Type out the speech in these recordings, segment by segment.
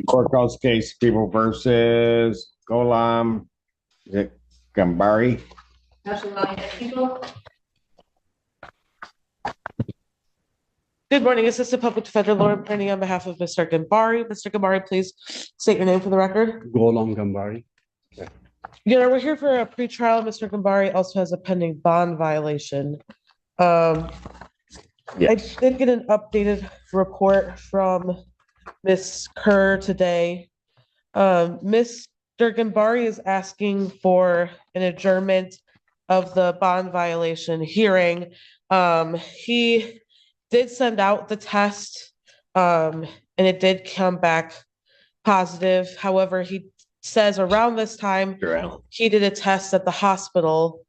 Court calls case People versus Golam. Is it Gambari? Good morning, Assistant Public Defender Lauren Prenny on behalf of Mr. Gambari. Mr. Gambari, please state your name for the record. Golam Gambari. We're here for a pretrial. Mr. Gambari also has a pending bond violation. I did get an updated report from Ms. Kerr today. Mr. Gambari is asking for an adjournment of the bond violation hearing. He did send out the test, and it did come back positive. However, he says around this time he did a test at the hospital.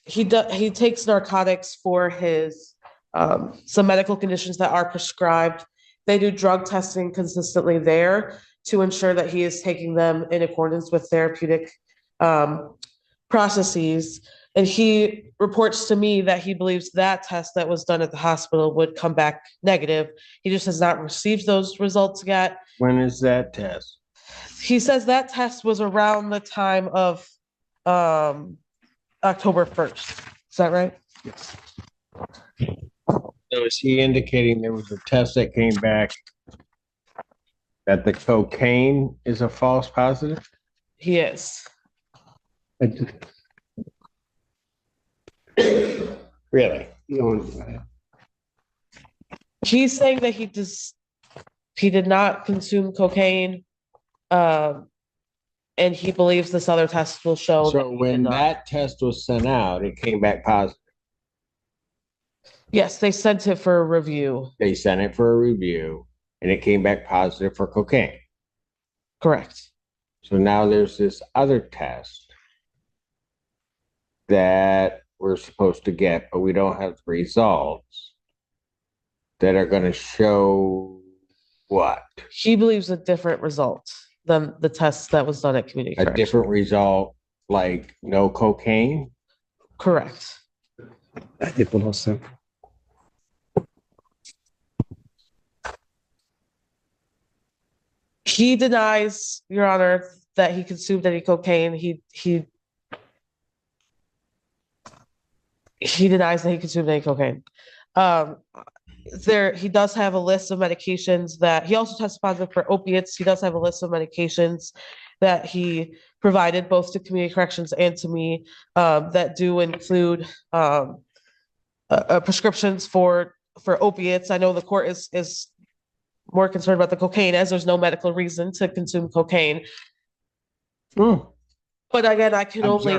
He takes narcotics for his some medical conditions that are prescribed. They do drug testing consistently there to ensure that he is taking them in accordance with therapeutic processes. And he reports to me that he believes that test that was done at the hospital would come back negative. He just has not received those results yet. When is that test? He says that test was around the time of October 1st. Is that right? Yes. So is he indicating there was a test that came back that the cocaine is a false positive? He is. Really? He's saying that he did not consume cocaine, and he believes this other test will show. So when that test was sent out, it came back positive. Yes, they sent it for a review. They sent it for a review, and it came back positive for cocaine. Correct. So now there's this other test that we're supposed to get, but we don't have the results that are going to show what? He believes a different result than the test that was done at community A corrections. different result, like no cocaine? Correct. I did also. He denies, Your Honor, that he consumed any cocaine. He denies that he consumed any cocaine. He does have a list of medications that he also tested positive for opiates. He does have a list of medications that he provided both to community corrections and to me that do include prescriptions for opiates. I know the court is more concerned about the cocaine, as there's no medical reason to consume cocaine. But again, I can only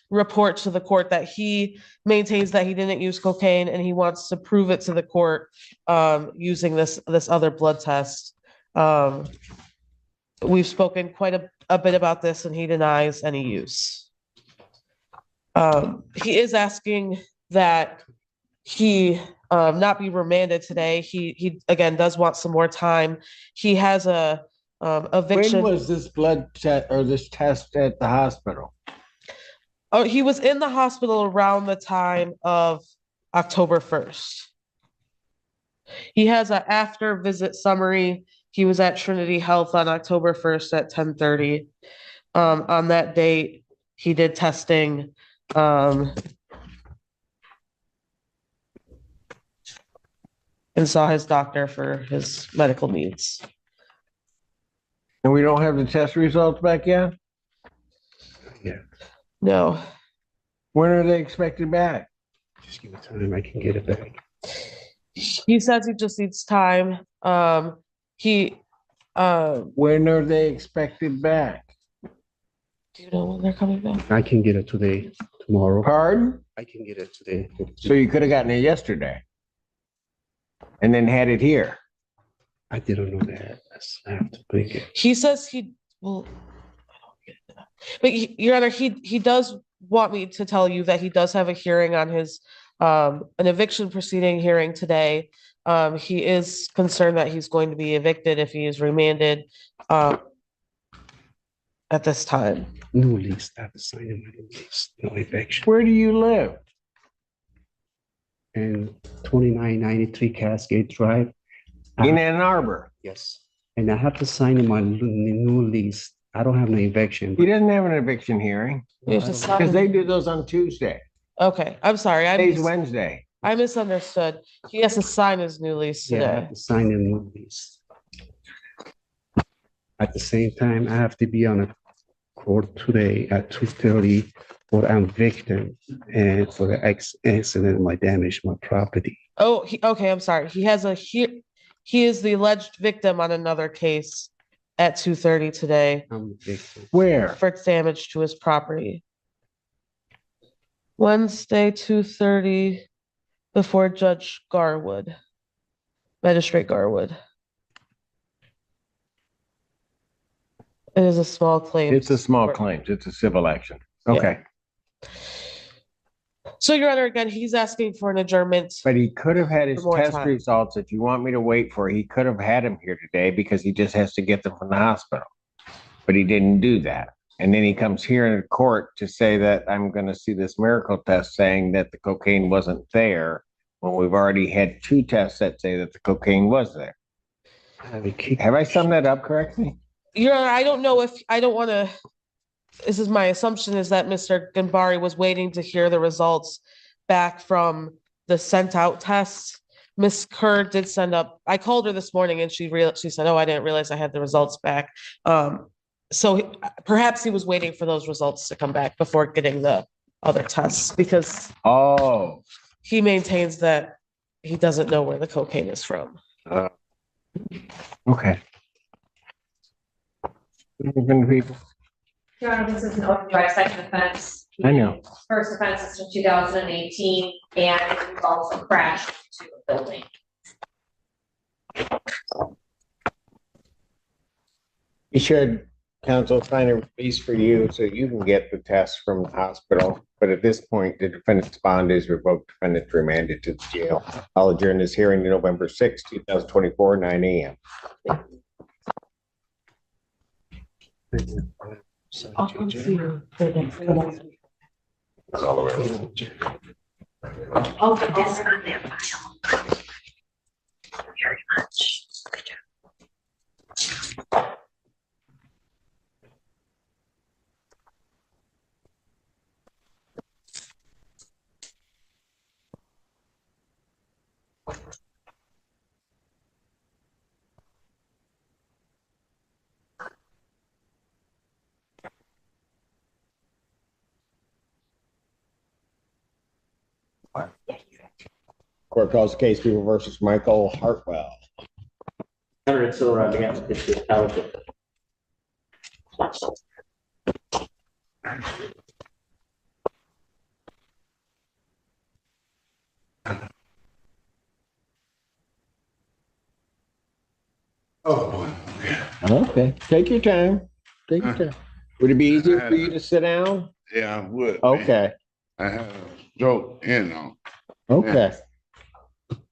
report to the court that he maintains that he didn't use cocaine, and he wants to prove it to the court using this other blood test. We've spoken quite a bit about this, and he denies any use. He is asking that he not be remanded today. He again does want some more time. He has a eviction. When was this blood test or this test at the hospital? Oh, he was in the hospital around the time of October 1st. He has an after visit summary. He was at Trinity Health on October 1st at 10:30. On that date, he did testing. And saw his doctor for his medical needs. And we don't have the test results back yet? Yeah. No. When are they expected back? Just give it time. I can get it back. He says he just needs time. When are they expected back? Do you know when they're coming back? I can get it today, tomorrow. Pardon? I can get it today. So you could have gotten it yesterday and then had it here. I didn't know that. I have to bring it. He says he will. I don't get that. But Your Honor, he does want me to tell you that he does have a hearing on his an eviction proceeding hearing today. He is concerned that he's going to be evicted if he is remanded at this time. No lease. I have to sign my lease. No eviction. Where do you live? And 2993 Cascade Drive. In Ann Arbor. Yes. and I have to sign in my new lease. I don't have no eviction. He doesn't have an eviction hearing You have to sign- because they do those on Tuesday. Okay, I'm sorry. Today's Wednesday. I misunderstood. He has to sign his new lease Yeah, I today. have to sign a new lease. At the same time, I have to be on a court today at 2:30 for I'm victim and for the accident, my damage, my property. Oh, okay, I'm sorry. He is the alleged victim on another case at 2:30 today I'm the victim. Where? for damage to his property. Wednesday, 2:30 before Judge Garwood, Magistrate Garwood. It is a small claim. It's a small claims. It's a civil action. Okay. So, Your Honor, again, he's asking for an adjournment. But he could have had his For more test time. results. If you want me to wait for, he could have had him here today because he just has to get them from the hospital. But he didn't do that. And then he comes here in court to say that I'm going to see this miracle test saying that the cocaine wasn't there when we've already had two tests that say that the cocaine was there. Have I summed that up correctly? Your Honor, I don't know if, I don't want to, this is my assumption is that Mr. Gambari was waiting to hear the results back from the sent out tests. Miss Kerr did send up, I called her this morning and she said, oh, I didn't realize I had the results back. So perhaps he was waiting for those results to come back before getting the other tests because Oh, he maintains that he doesn't know where the cocaine is from. okay. People. Your Honor, this is an open drive second offense. I know. First offense is from 2018, and it involves a crash to a building. You should, counsel, sign a release for you so you can get the test from the hospital. But at this point, the defendant's bond is revoked, defendant remanded to the jail. I'll adjourn this hearing to November 6, 2024, 9 a.m. I'll come see you for the next meeting. Oh, but this is on their file. Very much. Good job. Court calls case people versus Michael Hartwell. It's still around against the township. Oh, boy. Okay, take your time. Take your time. Would it be easier for you to sit down? Yeah, I would. man. Okay, I had a stroke, okay.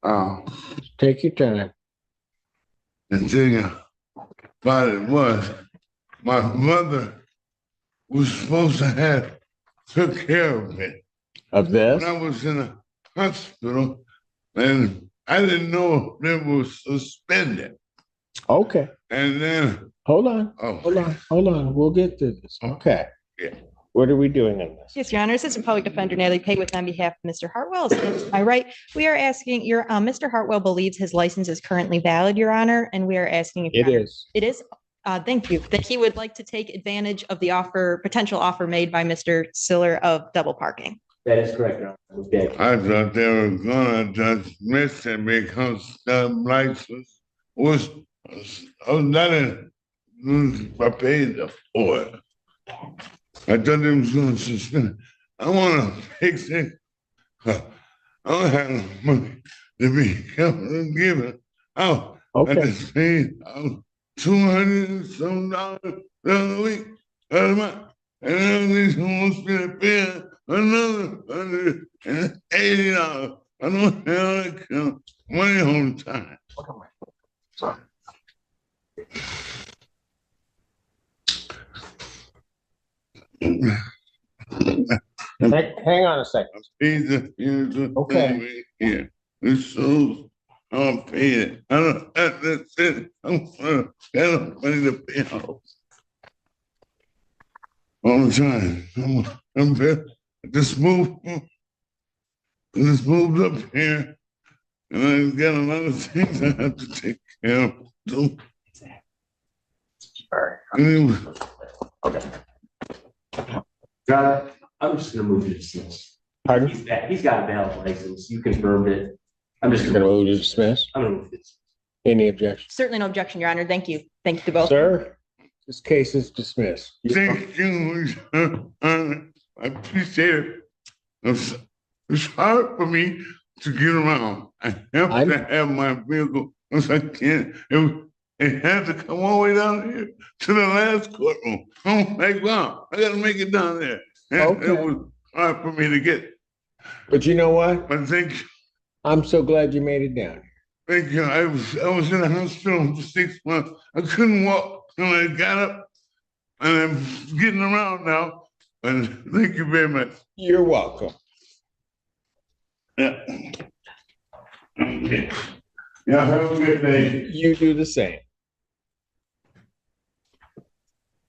Uh, Take your time. the thing about it was, my mother was supposed to have took care of it Of this? when I was in the hospital, and I didn't know if it was suspended. Okay, And then, hold on, oh, hold on. We'll get to this. Okay. Yeah. What are we doing in this? Yes, Your Honor, Assistant Public Defender Natalie Payworth on behalf of Mr. Hartwell. Is my right? We are asking Mr. Hartwell believes his license is currently valid, Your Honor, and we are asking if It is. it is. Thank you. That he would like to take advantage of the potential offer made by Mr. Siller of double parking. That is correct, Your Honor. Okay. I thought they were gonna dismiss it because the license was not I paid for it. I thought they was gonna suspend it. I wanna fix it. I don't have no money to be given out. I Okay, just paid $200 and some dollars the other week, the other month. And then they supposed to pay another $180. I don't have that money all the time. hang on a second. Here's the Okay. thing right here. This shows I'll pay it. That's it. I don't money to pay out. All the time. I just moved up here. And I got a lot of things I have to take care of. So, anyway, John, I'm just gonna move to dismiss. Pardon? He's got a valid license. You confirmed it. I'm just You're gonna, gonna move to dismiss? I'm gonna move this. Any objection? Certainly no objection, Your Honor. Thank you. Thank you to both. Sir, this case is dismissed. thank you. I appreciate it. It's hard for me to get around. I have to have my vehicle because I can't. It had to come all the way down here to the last courtroom. I'm like, wow, I gotta make it down there. And Okay. it was hard for me to get. But you know what? But thank you. I'm so glad you made it down. Thank you. I was in the hospital for 6 months. I couldn't walk and I got up and I'm getting around now. And thank you very much. You're welcome. Yeah. Okay. Yeah, have a good day. You do the same.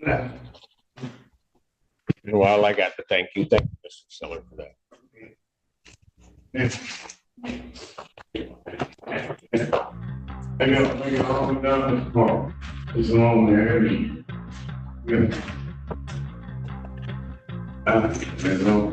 Yeah. And while I got to thank you, Mr. Siller, for that. I got all the down this far. It's long there. Yeah. There's no